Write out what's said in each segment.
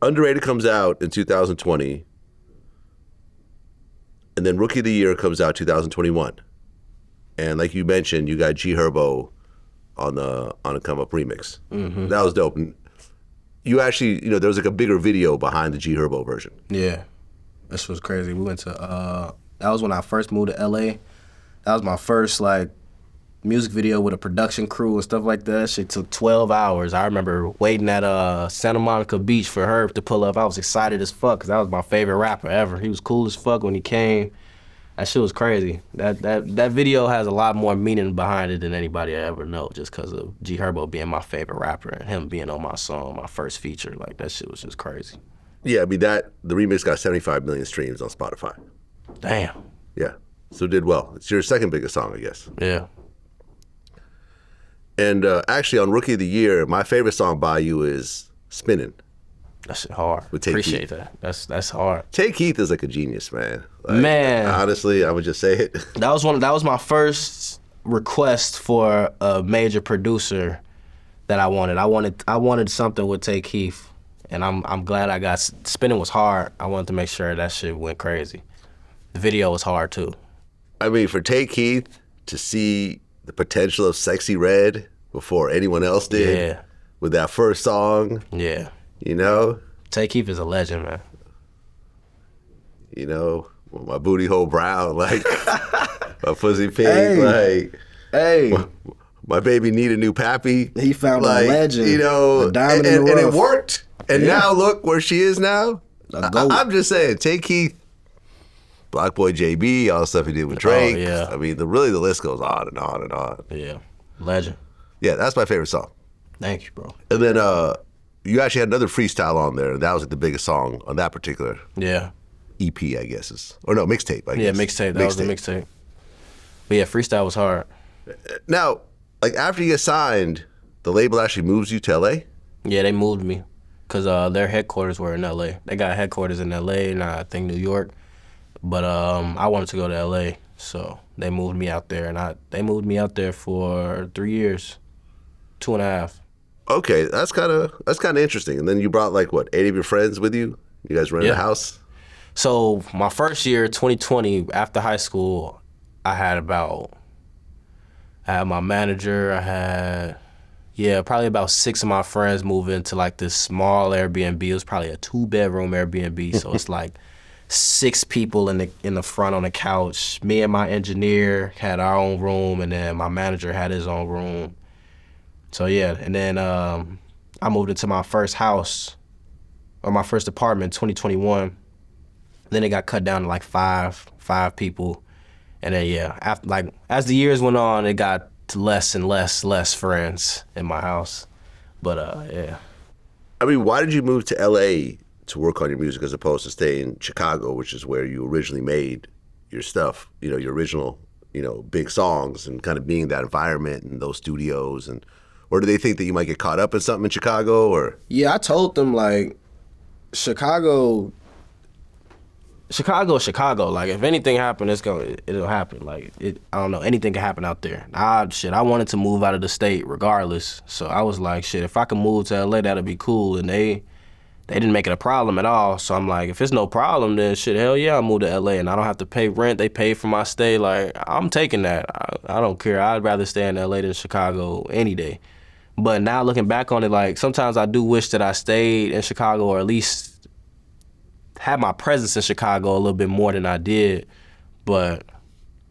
Underrated comes out in 2020, and then Rookie of the Year comes out 2021. And like you mentioned, you got G Herbo on a Come Up remix. Mm-hmm. That was dope. And you actually, there was like a bigger video behind the G Herbo version. Yeah, this was crazy. We went to, that was when I first moved to LA. That was my first music video with a production crew and stuff like that. That shit took 12 hours. I remember waiting at Santa Monica Beach for Herb to pull up. I was excited as fuck because that was my favorite rapper ever. He was cool as fuck when he came. That shit was crazy. That video has a lot more meaning behind it than anybody I ever know, just because of G Herbo being my favorite rapper and him being on my song, my first feature. Like, that shit was just crazy. Yeah, I mean, the remix got 75 million streams on Spotify. Damn. Yeah, so it did well. It's your second biggest song, I guess. Yeah. And actually, on Rookie of the Year, my favorite song by you is Spinning. That shit hard. Appreciate that. That's hard. Tay Keith is like a genius, man. Man. Honestly, I would just say it. That was my first request for a major producer that I wanted. I wanted something with Tay Keith, and I'm glad I got. Spinning was hard. I wanted to make sure that shit went crazy. The video was hard too. I mean, for Tay Keith to see the potential of Sexy Red before anyone else did, with that first song, Tay Keith is a legend, man. My booty hole brown, like my pussy pink, my baby need a new pappy. He found a legend, a diamond in the rough. And it worked. And now look where she is now. I'm just saying, Tay Keith, Block Boy JB, all the stuff he did with Drake. Oh, yeah. I mean, really the list goes on and on and on. Yeah, legend. Yeah, that's my favorite song. Thank you, bro. And then you actually had another freestyle on there, and that was like the biggest song on that particular EP, I guess. Or no, mixtape, I guess. Yeah, mixtape. That was the mixtape. But yeah, freestyle was hard. Now, like after you get signed, the label actually moves you to LA? Yeah, they moved me because their headquarters were in LA. They got headquarters in LA and I think New York. But I wanted to go to LA, so they moved me out there, and they moved me out there for 3 years, 2.5. Okay, that's kind of interesting. And then you brought 8 of your friends with you? You guys rented a house? So my first year, 2020, after high school, I had my manager, I had probably about 6 of my friends move into this small Airbnb. It was probably a 2-bedroom Airbnb, so it's 6 people in the front on the couch. Me and my engineer had our own room, and then my manager had his own room. So yeah, and then I moved into my first house, or my first apartment in 2021. Then it got cut down to 5 people. And then after as the years went on, it got to less and less friends in my house. But yeah. I mean, why did you move to LA to work on your music as opposed to stay in Chicago, which is where you originally made your stuff, your original, big songs, and kind of being in that environment and those studios? And or do they think that you might get caught up in something in Chicago? Or yeah, I told them Chicago. If anything happens, it'll happen. I don't know, anything can happen out there. I wanted to move out of the state regardless. So I was like, shit, if I can move to LA, that'll be cool. And they didn't make it a problem at all. So I'm like, if it's no problem, then shit, hell yeah, I'll move to LA and I don't have to pay rent. They pay for my stay. I'm taking that. I don't care. I'd rather stay in LA than Chicago any day. But now looking back on it, sometimes I do wish that I stayed in Chicago, or at least had my presence in Chicago a little bit more than I did. But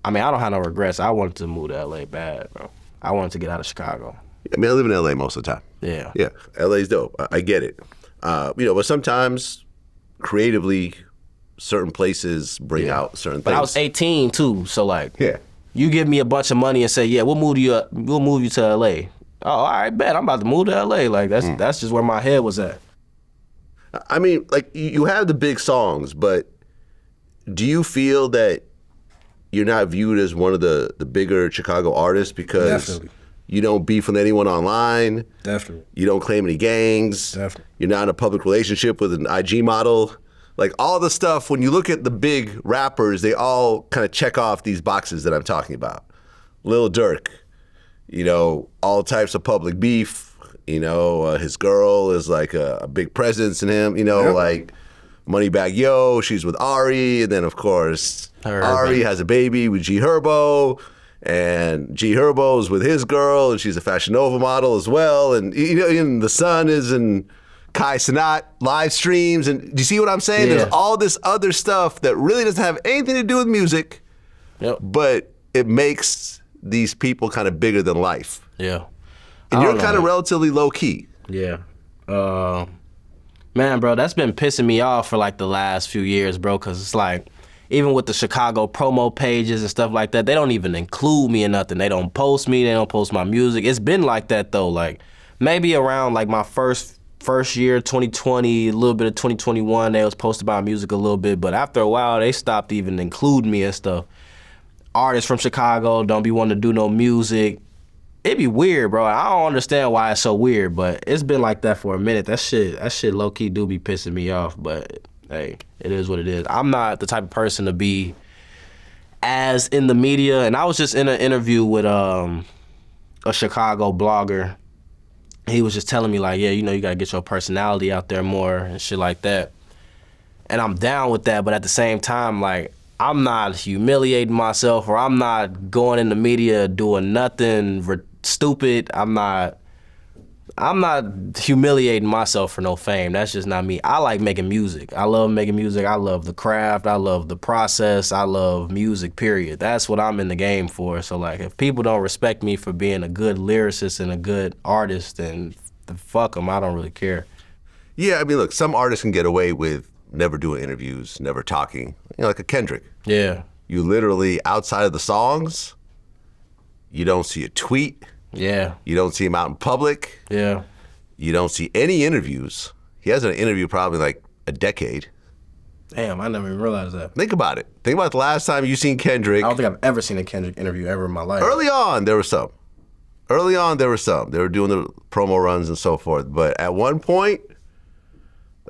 I mean, I don't have no regrets. I wanted to move to LA bad, bro. I wanted to get out of Chicago. I mean, I live in LA most of the time. Yeah. Yeah, LA's dope. I get it. But sometimes creatively, certain places bring out certain things. But I was 18 too, so you give me a bunch of money and say, yeah, we'll move you to LA. Oh, all right, bet, I'm about to move to LA. That's just where my head was at. I mean, you have the big songs, but do you feel that you're not viewed as one of the bigger Chicago artists because Definitely. You don't beef with anyone online? Definitely. You don't claim any gangs? Definitely. You're not in a public relationship with an IG model? All the stuff, when you look at the big rappers, they all kind of check off these boxes that I'm talking about. Lil Durk, all types of public beef, His girl is like a big presence in him. Like Moneybagg Yo, she's with Ari, and then of course Ari has a baby with G Herbo, and G Herbo is with his girl, and she's a Fashion Nova model as well, and and the son is in Kai Cenat live streams, and do you see what I'm saying? Yeah. There's all this other stuff that really doesn't have anything to do with music, but it makes these people kind of bigger than life. Yeah. And you're kind of relatively low key. Yeah. Man, bro, that's been pissing me off for like the last few years, bro, because it's like, even with the Chicago promo pages and stuff like that, they don't even include me in nothing. They don't post me. They don't post my music. It's been like that, though. Like, maybe around like my first year, 2020, a little bit of 2021, they was posting about music a little bit. But after a while, they stopped even including me and stuff. Artists from Chicago don't be wanting to do no music. It be weird, bro. I don't understand why it's so weird, but it's been like that for a minute. That shit low-key do be pissing me off, but hey, it is what it is. I'm not the type of person to be as in the media, and I was just in an interview with a Chicago blogger. He was just telling me like, yeah, you gotta get your personality out there more and shit like that. And I'm down with that, but at the same time, like, I'm not humiliating myself, or I'm not going in the media doing nothing stupid. I'm not humiliating myself for no fame. That's just not me. I like making music. I love making music. I love the craft. I love the process. I love music, period. That's what I'm in the game for. So, like, if people don't respect me for being a good lyricist and a good artist, then fuck them. I don't really care. Yeah, I mean, look, some artists can get away with never doing interviews, never talking. Like a Kendrick. Yeah. You literally, outside of the songs, you don't see a tweet. Yeah. You don't see him out in public. Yeah. You don't see any interviews. He hasn't interviewed probably like a decade. Damn, I never even realized that. Think about it. Think about the last time you seen Kendrick. I don't think I've ever seen a Kendrick interview ever in my life. Early on, there were some. They were doing the promo runs and so forth. But at one point,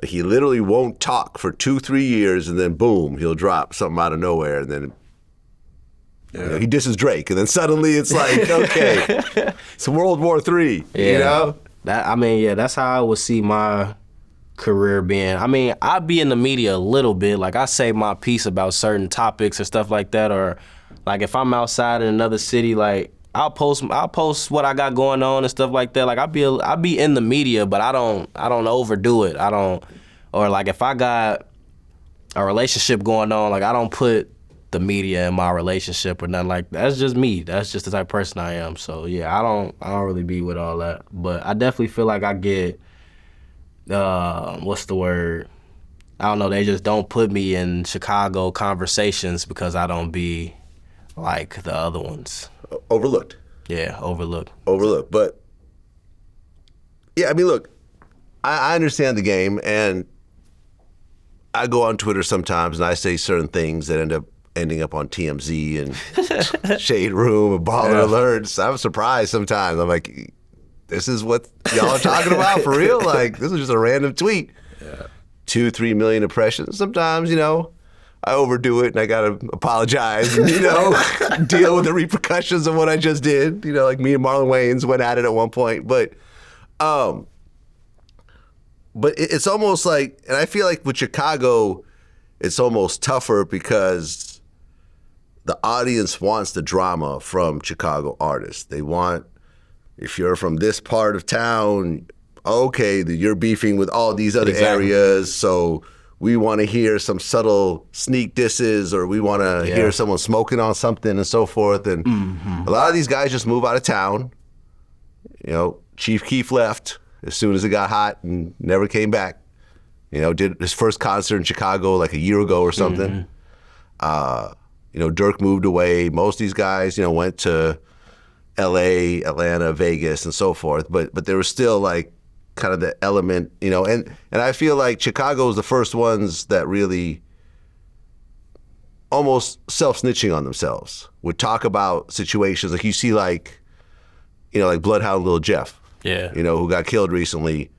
he literally won't talk for 2-3 years, and then boom, he'll drop something out of nowhere, and then he disses Drake, and then suddenly it's like, okay, it's World War III. Yeah. That's how I would see my career being. I mean, I'd be in the media a little bit. Like, I say my piece about certain topics and stuff like that, or like if I'm outside in another city, like I'll post what I got going on and stuff like that. Like, I'll be in the media, but I don't overdo it. Or like if I got a relationship going on, like I don't put the media in my relationship or nothing like that. That's just me. That's just the type of person I am. So yeah, I don't really be with all that. But I definitely feel like I get what's the word? I don't know, they just don't put me in Chicago conversations because I don't be like the other ones. Overlooked. Yeah, overlooked. But yeah, I mean, look, I understand the game, and I go on Twitter sometimes and I say certain things that end up ending up on TMZ and Shade Room and Baller Alerts. I'm surprised sometimes. I'm like, this is what y'all are talking about for real? Like, this is just a random tweet. Yeah. 2-3 million impressions. Sometimes, I overdo it and I gotta apologize and, deal with the repercussions of what I just did. Like me and Marlon Wayans went at it at one point. But it's almost like, and I feel like with Chicago, it's almost tougher because the audience wants the drama from Chicago artists. They want, if you're from this part of town, okay, you're beefing with all these other areas, so we want to hear some subtle sneak disses, or we want to hear someone smoking on something and so forth. And a lot of these guys just move out of town. Chief Keef left as soon as it got hot and never came back. Did his first concert in Chicago like a year ago or something. Dirk moved away. Most of these guys, went to LA, Atlanta, Vegas, and so forth. But there was still like kind of the element, and I feel like Chicago is the first ones that really almost self-snitching on themselves, would talk about situations like you see like Bloodhound Lil Jeff, who got killed recently.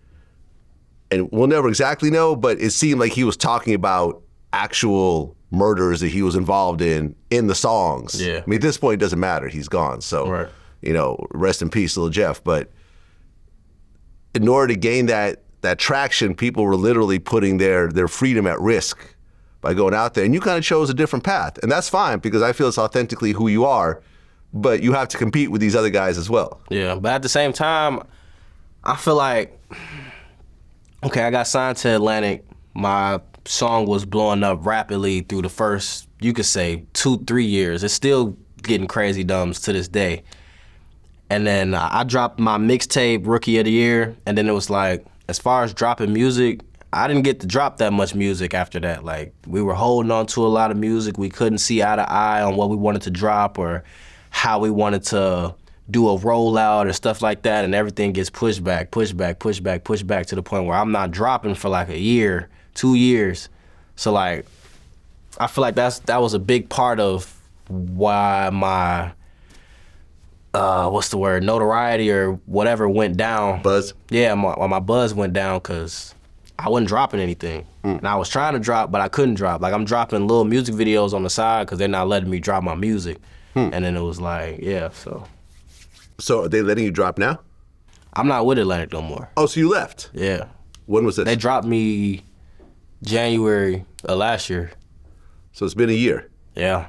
And we'll never exactly know, but it seemed like he was talking about actual murders that he was involved in the songs. Yeah. I mean, at this point, it doesn't matter. He's gone. So, rest in peace, Lil Jeff. But in order to gain that traction, people were literally putting their freedom at risk by going out there. And you kind of chose a different path. And that's fine because I feel it's authentically who you are, but you have to compete with these other guys as well. Yeah, but at the same time, I feel like, okay, I got signed to Atlantic. My song was blowing up rapidly through the first, you could say, 2-3 years. It's still getting crazy dumbs to this day. And then I dropped my mixtape Rookie of the Year, and then it was like, as far as dropping music, I didn't get to drop that much music after that. Like, we were holding on to a lot of music. We couldn't see eye to eye on what we wanted to drop or how we wanted to do a rollout or stuff like that, and everything gets pushed back to the point where I'm not dropping for like a year, 2 years. So like, I feel like that was a big part of why my notoriety or whatever went down. Buzz? Yeah, my buzz went down because I wasn't dropping anything. And I was trying to drop, but I couldn't drop. Like, I'm dropping little music videos on the side because they're not letting me drop my music. And then it was like, yeah, so. So are they letting you drop now? I'm not with Atlantic no more. Oh, so you left? Yeah. When was this? They dropped me January of last year. So it's been a year. Yeah.